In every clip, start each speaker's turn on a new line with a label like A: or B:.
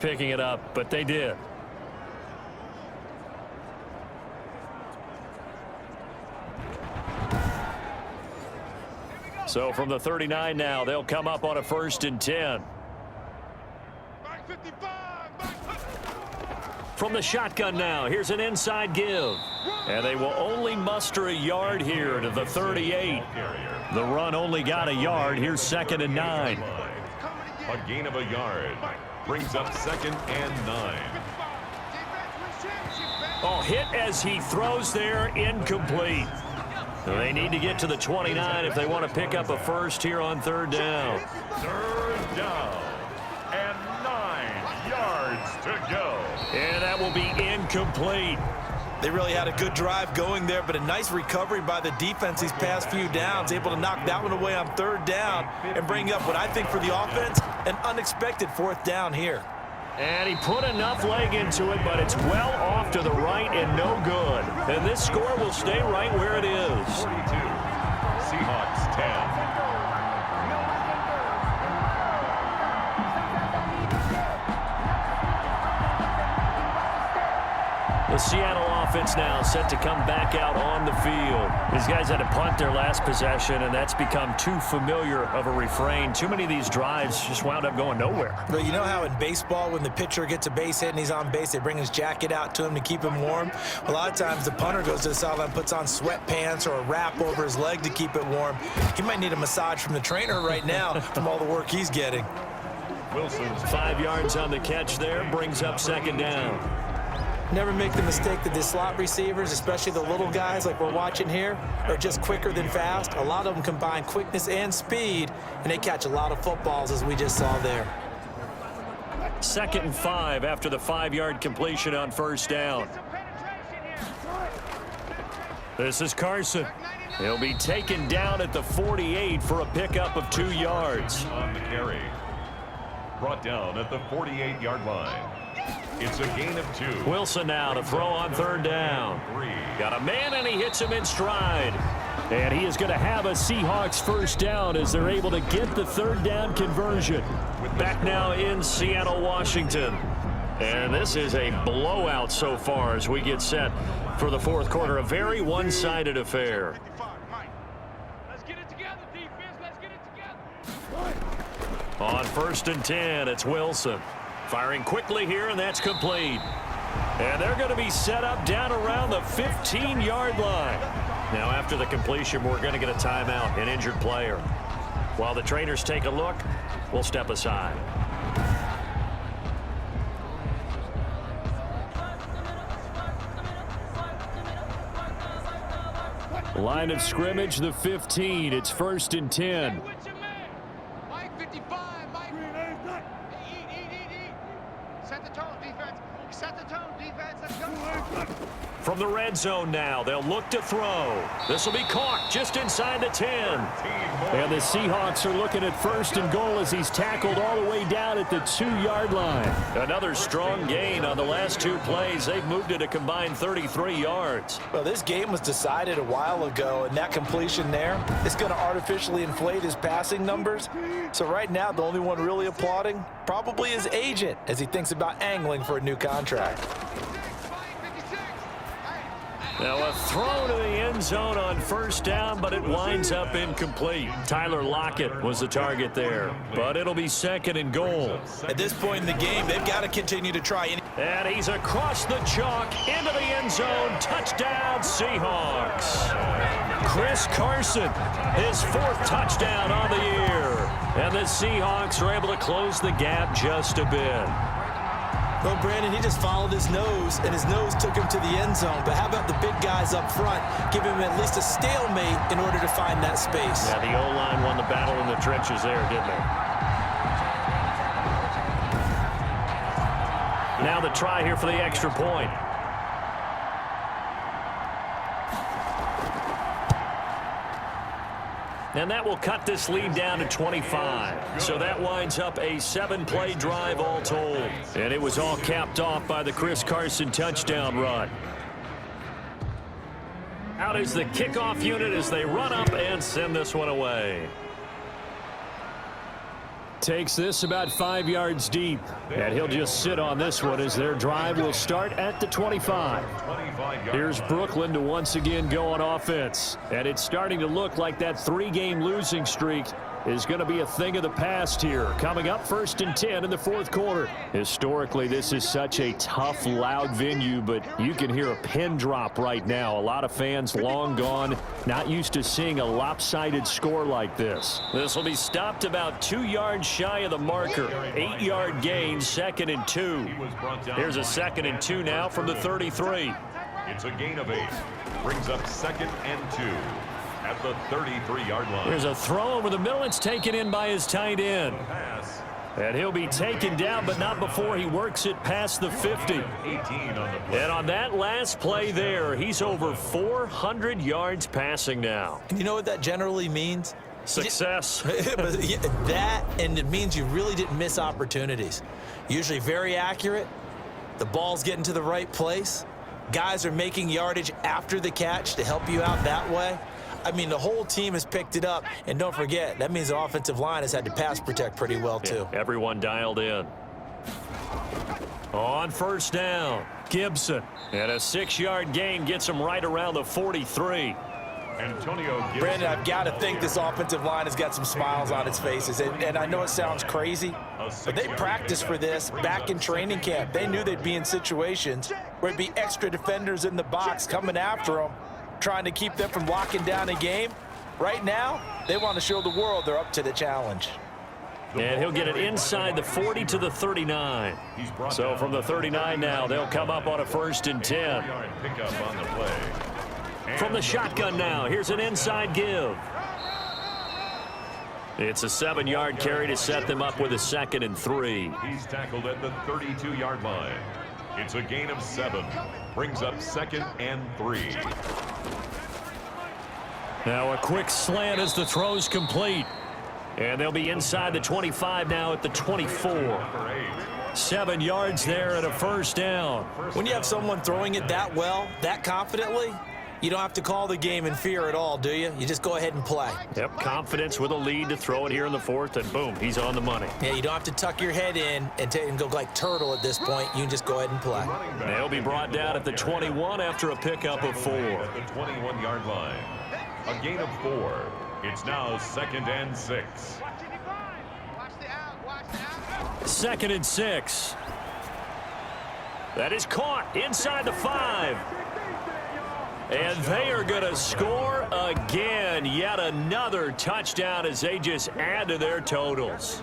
A: picking it up, but they did. So from the 39 now, they'll come up on a 1st and 10. From the shotgun now, here's an inside give. And they will only muster a yard here to the 38. The run only got a yard. Here's 2nd and 9.
B: A gain of a yard brings up 2nd and 9.
A: Oh, hit as he throws there, incomplete. They need to get to the 29 if they want to pick up a first here on 3rd down.
B: 3rd down and 9 yards to go.
A: And that will be incomplete.
C: They really had a good drive going there, but a nice recovery by the defense these past few downs, able to knock that one away on 3rd down and bring up what I think for the offense, an unexpected 4th down here.
A: And he put enough leg into it, but it's well off to the right and no good. And this score will stay right where it is.
B: 42. Seahawks 10.
A: The Seattle offense now set to come back out on the field. These guys had to punt their last possession, and that's become too familiar of a refrain. Too many of these drives just wound up going nowhere.
C: But you know how in baseball, when the pitcher gets a base hit and he's on base, they bring his jacket out to him to keep him warm? A lot of times the punter goes to the sideline, puts on sweatpants or a wrap over his leg to keep it warm. He might need a massage from the trainer right now from all the work he's getting.
B: Wilson's
A: 5 yards on the catch there, brings up 2nd down.
C: Never make the mistake that the slot receivers, especially the little guys like we're watching here, are just quicker than fast. A lot of them combine quickness and speed, and they catch a lot of footballs, as we just saw there.
A: 2nd and 5 after the 5-yard completion on 1st down. This is Carson. He'll be taken down at the 48 for a pickup of 2 yards.
B: on the carry. Brought down at the 48-yard line. It's a gain of 2.
A: Wilson now to throw on 3rd down. Got a man, and he hits him in stride. And he is going to have a Seahawks 1st down as they're able to get the 3rd down conversion. Back now in Seattle, Washington. And this is a blowout so far as we get set for the 4th quarter. A very one-sided affair.
D: Let's get it together, defense. Let's get it together.
A: On 1st and 10, it's Wilson. Firing quickly here, and that's complete. And they're going to be set up down around the 15-yard line. Now, after the completion, we're going to get a timeout, an injured player. While the trainers take a look, we'll step aside. Line of scrimmage, the 15. It's 1st and 10.
D: Mike 55, Mike. Eat. Set the tone, defense. Set the tone, defense. Let's go.
A: From the red zone now, they'll look to throw. This will be caught just inside the 10. And the Seahawks are looking at 1st and goal as he's tackled all the way down at the 2-yard line. Another strong gain on the last 2 plays. They've moved it a combined 33 yards.
C: Well, this game was decided a while ago, and that completion there is going to artificially inflate his passing numbers. So right now, the only one really applauding probably his agent as he thinks about angling for a new contract.
A: Now a throw to the end zone on 1st down, but it winds up incomplete. Tyler Lockett was the target there, but it'll be 2nd and goal.
C: At this point in the game, they've got to continue to try.
A: And he's across the chalk into the end zone. Touchdown, Seahawks. Chris Carson, his 4th touchdown on the year. And the Seahawks are able to close the gap just a bit.
C: Well, Brandon, he just followed his nose, and his nose took him to the end zone. But how about the big guys up front? Give him at least a stalemate in order to find that space.
A: Yeah, the O-line won the battle in the trenches there, didn't they? Now the try here for the extra point. And that will cut this lead down to 25. So that winds up a 7-play drive all told. And it was all capped off by the Chris Carson touchdown run. Out is the kickoff unit as they run up and send this one away. Takes this about 5 yards deep. And he'll just sit on this one as their drive will start at the 25. Here's Brooklyn to once again go on offense. And it's starting to look like that 3-game losing streak is going to be a thing of the past here. Coming up 1st and 10 in the 4th quarter. Historically, this is such a tough, loud venue, but you can hear a pin drop right now. A lot of fans long gone, not used to seeing a lopsided score like this. This will be stopped about 2 yards shy of the marker. 8-yard gain, 2nd and 2. Here's a 2nd and 2 now from the 33.
B: It's a gain of 8. Brings up 2nd and 2. At the 33-yard line.
A: Here's a throw over the middle. It's taken in by his tight end. And he'll be taken down, but not before he works it past the 50. And on that last play there, he's over 400 yards passing now.
C: And you know what that generally means?
A: Success.
C: That, and it means you really didn't miss opportunities. Usually very accurate. The ball's getting to the right place. Guys are making yardage after the catch to help you out that way. I mean, the whole team has picked it up. And don't forget, that means the offensive line has had to pass protect pretty well, too.
A: Yeah, everyone dialed in. On 1st down, Gibson. And a 6-yard gain gets him right around the 43.
B: Antonio Gibson.
C: Brandon, I've got to think this offensive line has got some smiles on its faces. And I know it sounds crazy, but they practiced for this back in training camp. They knew they'd be in situations where it'd be extra defenders in the box coming after them, trying to keep them from locking down a game. Right now, they want to show the world they're up to the challenge.
A: And he'll get it inside the 40 to the 39. So from the 39 now, they'll come up on a 1st and 10. From the shotgun now, here's an inside give. It's a 7-yard carry to set them up with a 2nd and 3.
B: He's tackled at the 32-yard line. It's a gain of 7. Brings up 2nd and 3.
A: Now a quick slant as the throw's complete. And they'll be inside the 25 now at the 24. 7 yards there and a 1st down.
C: When you have someone throwing it that well, that confidently, you don't have to call the game in fear at all, do you? You just go ahead and play.
A: Yep, confidence with a lead to throw it here in the 4th, and boom, he's on the money.
C: Yeah, you don't have to tuck your head in and go like turtle at this point. You can just go ahead and play.
A: They'll be brought down at the 21 after a pickup of 4.
B: At the 21-yard line. A gain of 4. It's now 2nd and 6.
A: 2nd and 6. That is caught inside the 5. And they are going to score again. Yet another touchdown as they just add to their totals.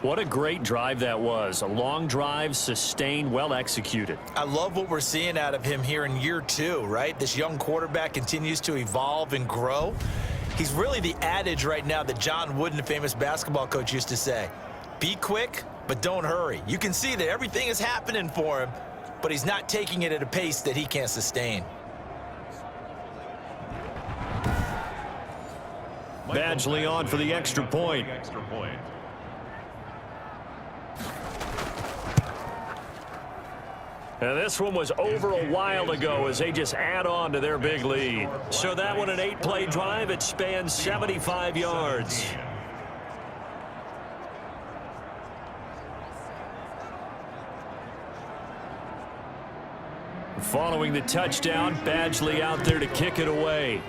A: What a great drive that was. A long drive, sustained, well executed.
C: I love what we're seeing out of him here in year 2, right? This young quarterback continues to evolve and grow. He's really the adage right now that John Wooden, the famous basketball coach, used to say. Be quick, but don't hurry. You can see that everything is happening for him, but he's not taking it at a pace that he can't sustain.
A: Badgley on for the extra point. And this one was over a while ago as they just add on to their big lead. So that one, an 8-play drive, it spans 75 yards. Following the touchdown, Badgley out there to kick it away.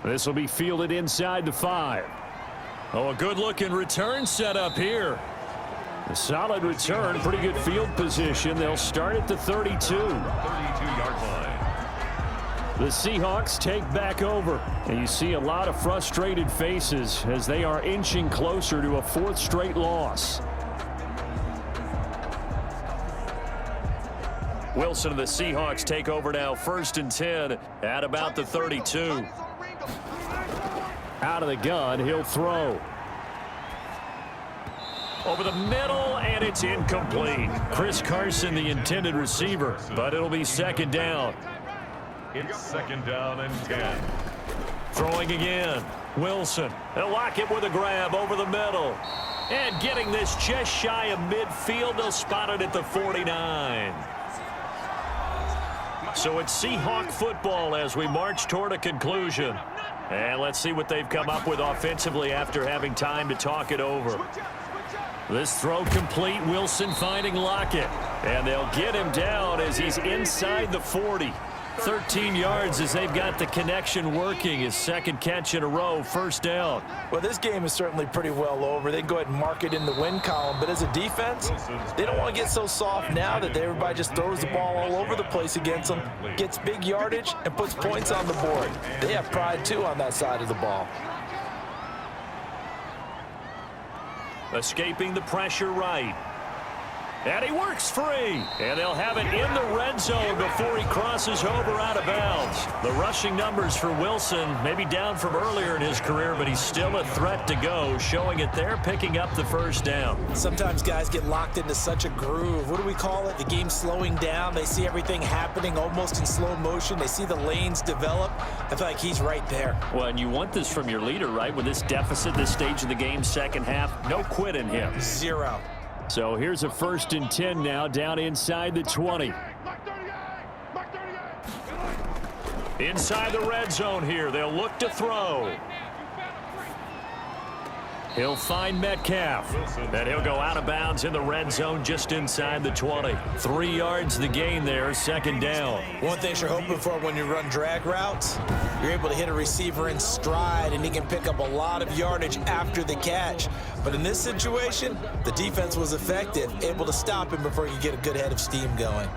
A: This will be fielded inside the 5. Oh, a good-looking return set up here. A solid return, pretty good field position. They'll start at the 32.
B: 32-yard line.
A: The Seahawks take back over. And you see a lot of frustrated faces as they are inching closer to a 4th straight loss. Wilson and the Seahawks take over now, 1st and 10 at about the 32. Out of the gun, he'll throw. Over the middle, and it's incomplete. Chris Carson, the intended receiver, but it'll be 2nd down.
B: It's 2nd down and 10.
A: Throwing again. Wilson. They'll lock it with a grab over the middle. And getting this just shy of midfield, they'll spot it at the 49. So it's Seahawk football as we march toward a conclusion. And let's see what they've come up with offensively after having time to talk it over. This throw complete. Wilson finding Lockett. And they'll get him down as he's inside the 40. 13 yards as they've got the connection working. His second catch in a row, first down.
C: Well, this game is certainly pretty well over. They can go ahead and mark it in the win column. But as a defense, they don't want to get so soft now that everybody just throws the ball all over the place against them, gets big yardage, and puts points on the board. They have pride, too, on that side of the ball.
A: Escaping the pressure right. And he works free. And they'll have it in the red zone before he crosses over out of bounds. The rushing numbers for Wilson maybe down from earlier in his career, but he's still a threat to go, showing it there, picking up the first down.
C: Sometimes guys get locked into such a groove. What do we call it? The game slowing down. They see everything happening almost in slow motion. They see the lanes develop. I feel like he's right there.
A: Well, and you want this from your leader, right? With this deficit, this stage of the game, second half, no quit in him.
C: Zero.
A: So here's a 1st and 10 now, down inside the 20. Inside the red zone here. They'll look to throw. He'll find Metcalf. And he'll go out of bounds in the red zone just inside the 20. 3 yards the gain there, second down.
C: One thing you're hoping for when you run drag routes, you're able to hit a receiver in stride, and he can pick up a lot of yardage after the catch. But in this situation, the defense was effective, able to stop him before he could get a good head of steam going.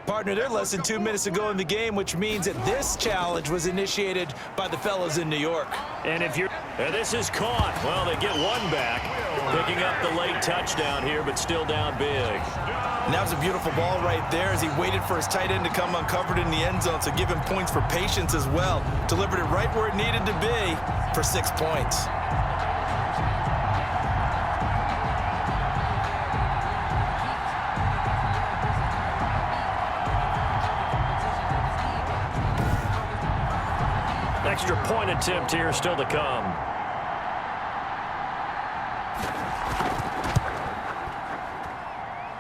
C: Partner, they're less than 2 minutes to go in the game, which means that this challenge was initiated by the fellas in New York.
A: And this is caught. Well, they get one back, picking up the late touchdown here, but still down big.
C: And that was a beautiful ball right there as he waited for his tight end to come uncovered in the end zone, so give him points for patience as well. Delivered it right where it needed to be for 6 points.
A: Extra point attempt here still to come.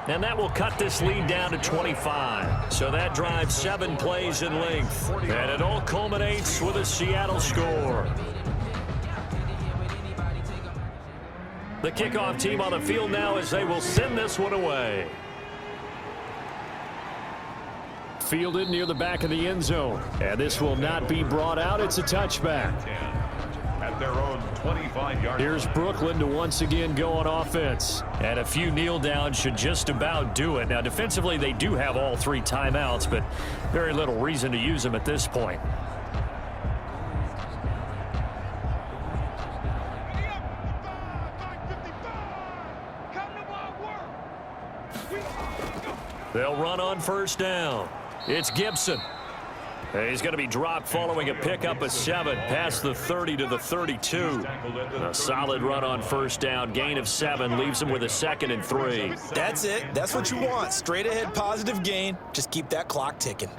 A: And that will cut this lead down to 25. So that drives 7 plays in length. And it all culminates with a Seattle score. The kickoff team on the field now as they will send this one away. Fielded near the back of the end zone. And this will not be brought out. It's a touchback.
B: At their own 25-yard.
A: Here's Brooklyn to once again go on offense. And a few kneel downs should just about do it. Now, defensively, they do have all 3 timeouts, but very little reason to use them at this point. They'll run on first down. It's Gibson. And he's going to be dropped following a pickup of 7 past the 30 to the 32. A solid run on first down. Gain of 7 leaves him with a 2nd and 3.
C: That's it. That's what you want. Straight ahead positive gain. Just keep that clock ticking.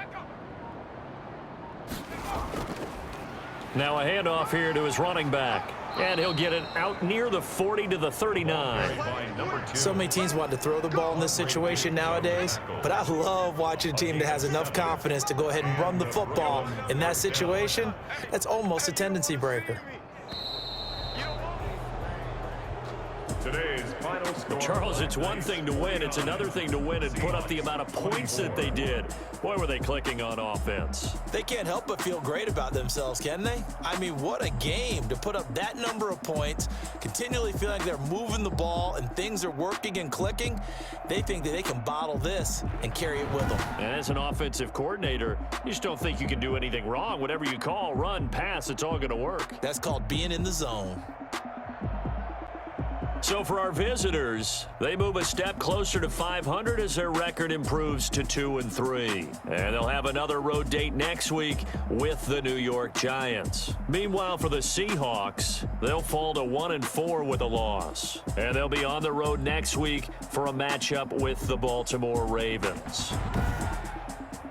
A: Now a handoff here to his running back. And he'll get it out near the 40 to the 39.
C: So many teams want to throw the ball in this situation nowadays, but I love watching a team that has enough confidence to go ahead and run the football. In that situation, that's almost a tendency breaker.
B: Today's final score.
A: Charles, it's one thing to win. It's another thing to win and put up the amount of points that they did. Boy, were they clicking on offense.
C: They can't help but feel great about themselves, can they? I mean, what a game to put up that number of points, continually feel like they're moving the ball and things are working and clicking. They think that they can bottle this and carry it with them.
A: And as an offensive coordinator, you just don't think you can do anything wrong. Whatever you call, run, pass, it's all going to work.
C: That's called being in the zone.
A: So for our visitors, they move a step closer to 500 as their record improves to 2-3. And they'll have another road date next week with the New York Giants. Meanwhile, for the Seahawks, they'll fall to 1-4 with a loss. And they'll be on the road next week for a matchup with the Baltimore Ravens.